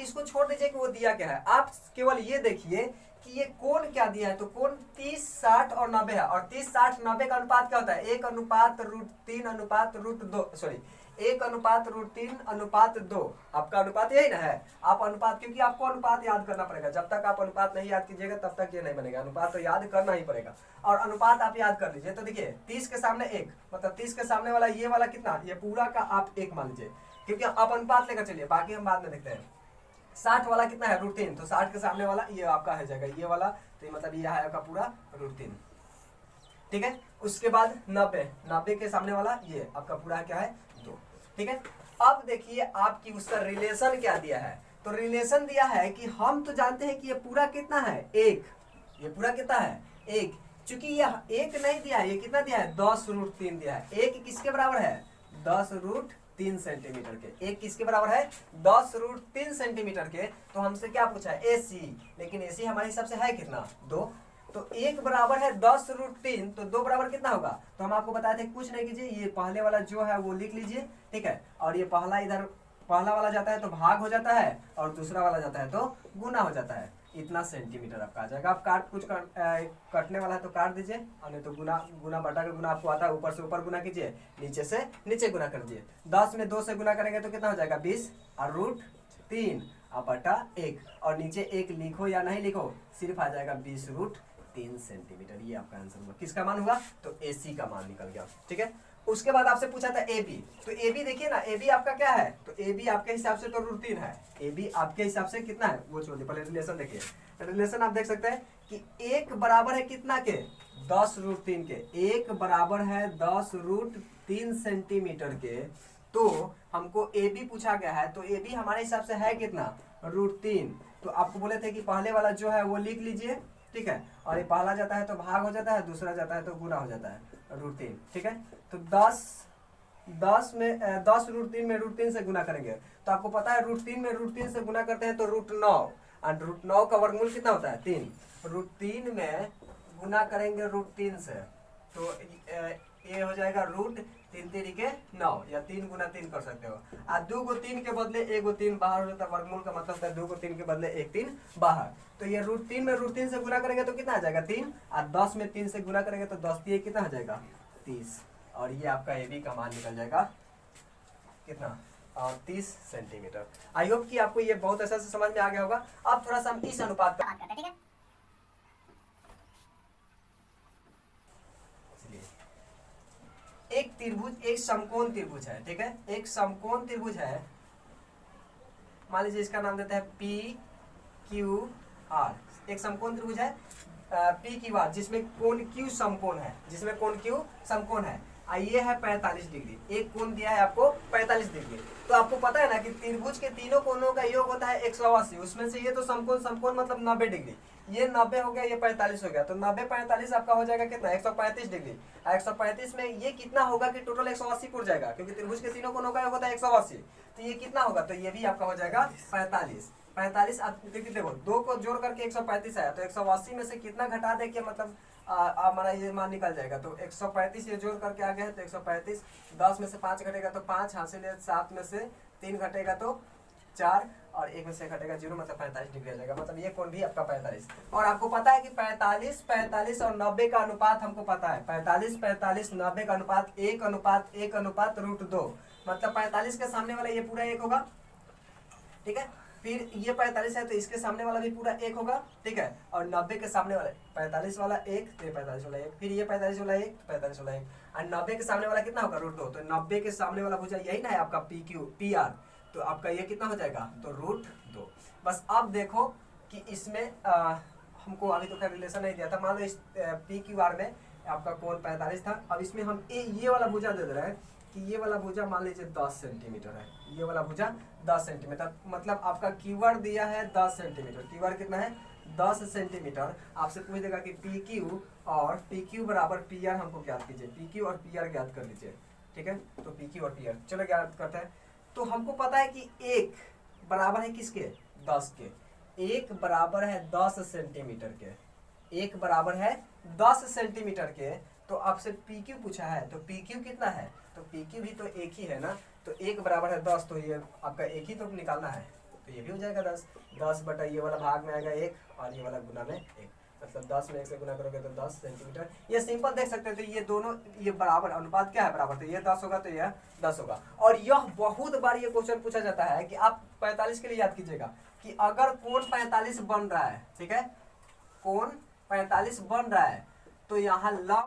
इसको छोड़ दीजिए कि वो दिया क्या है, आप केवल ये देखिए कि ये कोण क्या दिया है। तो कोण 30, 60 और 90 है, और 30, 60, 90 का अनुपात क्या होता है, 1:√3:2, सॉरी 1:√3:2। आपका अनुपात यही ना है। आप अनुपात, क्योंकि आपको अनुपात याद करना पड़ेगा, जब तक आप अनुपात नहीं याद कीजिएगा तब तक ये नहीं बनेगा। अनुपात तो याद करना ही पड़ेगा, और अनुपात आप याद कर लीजिए। तो देखिए 30 के सामने 1, मतलब 30 के सामने वाला ये वाला कितना, ये पूरा का आप 1 मान लीजिए, क्योंकि आप अनुपात लेकर चलिए, बाकी हम बाद में देखते हैं। 60 वाला कितना है, √3, तो 60 के सामने वाला ये आपका है जाएगा ये वाला, तो मतलब ये है आपका पूरा √3, ठीक है। उसके बाद 90 के सामने वाला ये आपका पूरा क्या है 2, ठीक है। अब देखिए आपकी उसका रिलेशन क्या दिया है। तो रिलेशन दिया है कि हम तो जानते हैं कि ये पूरा कितना है 1, ये पूरा कितना है 1, चूंकि ये 1 नहीं दिया है, ये कितना दिया है 10√3 दिया है। 1 किसके बराबर है 10√3 सेंटीमीटर के, 1 किसके बराबर है 10√3 सेंटीमीटर के। तो हमसे क्या पूछा है AC, लेकिन AC हमारे हिसाब से है कितना 2, तो 1 बराबर है 10√3, तो 2 बराबर कितना होगा। तो हम आपको बताए थे कुछ नहीं कीजिए, ये पहले वाला जो है वो लिख लीजिए, ठीक है। और ये पहला इधर पहला वाला जाता है तो भाग हो जाता है, और दूसरा वाला जाता है तो गुना हो जाता है। इतना सेंटीमीटर आपका आ जाएगा। आप कटने वाला है तो काट दीजिए, और नहीं तो गुना बटा के गुना आपको आता है, ऊपर से ऊपर गुना कीजिए, नीचे से नीचे गुना कर दीजिए। 10 में 2 से गुना करेंगे तो कितना हो जाएगा 20, और √3 बटा 1, और नीचे 1 लिखो या नहीं लिखो, सिर्फ आ जाएगा 20√3 सेंटीमीटर। ये आपका आंसर हुआ। किसका मान हुआ, तो AC का मान निकल गया, ठीक है। उसके बाद आपसे पूछा था AB, तो AB देखिए ना, AB आपका क्या है, तो AB आपके हिसाब से तो √3 है। AB आपके हिसाब से कितना है वो छोड़िए, पहले रिलेशन देखिए। रिलेशन आप देख सकते हैं कि 1 बराबर है कितना के 10√3 के, 1 बराबर है 10√3 सेंटीमीटर के। तो हमको AB पूछा गया है, तो AB हमारे हिसाब से है कितना √3। तो आपको बोले थे कि पहले वाला जो है वो लिख लीजिए, ठीक है। और ये पहला जाता है तो भाग हो जाता है, दूसरा जाता है तो गुना हो जाता है √3, ठीक है। तो 10 में 10√3 में √3 से गुना करेंगे, तो आपको पता है √3 में √3 से गुना करते हैं तो √9, और √9 का वर्गमूल कितना होता है 3। √3 में गुना करेंगे √3 से, तो ये हो जाएगा √3×3=9, या 3 × 3 कर सकते हो। और 2 को 3 के बदले 1 को 3 बाहर हो जाता है, वर्गमूल का मतलब है 2 को 3 के बदले 1 3 बाहर। तो ये √3 में √3 से गुना करेंगे तो कितना आ जाएगा 3, और 10 में 3 से गुना करेंगे तो 10 3 कितना हो जाएगा 30, और ये आपका AB का मान निकल जाएगा कितना 30 सेंटीमीटर। आई होप कि आपको ये बहुत अच्छा से समझ में आ गया होगा। अब थोड़ा सा हम इस अनुपात का बात करते हैं, ठीक है। एक त्रिभुज, एक समकोण त्रिभुज है, ठीक है। एक समकोण त्रिभुज है, मान लीजिए इसका नाम देते हैं PQR। एक समकोण त्रिभुज है PQR, जिसमें कोण Q समकोण है, जिसमें कोण Q समकोण है। ये है 45 डिग्री, एक कोण दिया है आपको 45 डिग्री। तो आपको पता है ना कि त्रिभुज के तीनों कोणों का योग होता है 180, उसमें से ये तो समकोण मतलब 90 डिग्री, ये 90 हो गया, ये 45 हो गया, तो 90 45 आपका हो जाएगा कितना 135 डिग्री। 135 में ये कितना होगा कि टोटल 180 पुर जाएगा, क्योंकि त्रिभुज के तीनों कोणों का योग होता है 180, तो ये कितना होगा, तो ये भी आपका हो जाएगा 45। आप देखो 2 को जोड़ करके 135 आया, तो 180 में से कितना घटा दे कि मतलब हमारा ये मान निकल जाएगा। तो 135 ये जोड़ करके आ गया है, तो 135, 10 में से 5 घटेगा तो 5 हासिल है, 7 में से 3 घटेगा तो 4, और 1 में से घटेगा 0, मतलब 45 डिग्री आ जाएगा। मतलब ये कोण भी आपका 45। और आपको पता है कि 45 और 90 का अनुपात हमको पता है, 45 90 का अनुपात 1:1:√2, मतलब 45 के सामने वाला ये पूरा 1 होगा, ठीक है। फिर ये 45 है तो इसके सामने वाला भी पूरा 1 होगा, ठीक है। और 90 के सामने वाला 45 वाला 1, तो ये 45 वाला 1, फिर ये 45 वाला 1, 45 वाला 1, और 90 के सामने वाला कितना होगा √2, तो 90 के सामने वाला भुजा यही ना है आपका PR, तो आपका ये कितना हो जाएगा, तो √2। बस अब देखो कि इसमें हमको अभी तो खैर रिलेशन नहीं दिया था, मान लो इस PQR में आपका कोण 45 था। अब इसमें हम ये वाला भुजा दे दे रहे हैं कि ये वाला भुजा मान लीजिए 10 सेंटीमीटर है, ये वाला भुजा 10 सेंटीमीटर, मतलब आपका QR दिया है 10 सेंटीमीटर। QR कितना है 10 सेंटीमीटर। आपसे पूछ देगा कि PQ बराबर PR हमको ज्ञात कीजिए, PQ और PR ज्ञात कर लीजिए, ठीक है। तो PQ और PR चलो ज्ञात करते हैं। तो हमको पता है कि 1 बराबर है किसके 10 के, 1 बराबर है 10 सेंटीमीटर के, 1 बराबर है 10 सेंटीमीटर के। तो आपसे PQ पूछा है, तो PQ कितना है, तो PQ भी तो 1 ही है ना, तो 1 बराबर है 10, तो ये आपका 1 ही तो निकालना है, तो ये भी हो जाएगा 10। 10 बटा ये वाला भाग में आएगा 1 और ये वाला गुना में 1, मतलब 10 में 1 से गुना करोगे तो 10 सेंटीमीटर। ये सिंपल देख सकते हैं, तो ये दोनों ये बराबर, अनुपात क्या है बराबर, तो ये 10 होगा तो यह 10 होगा। और यह बहुत बार ये क्वेश्चन पूछा जाता है कि आप 45 के लिए याद कीजिएगा कि अगर कोण 45 बन रहा है, ठीक है, कोण 45 बन रहा है तो यहाँ लंब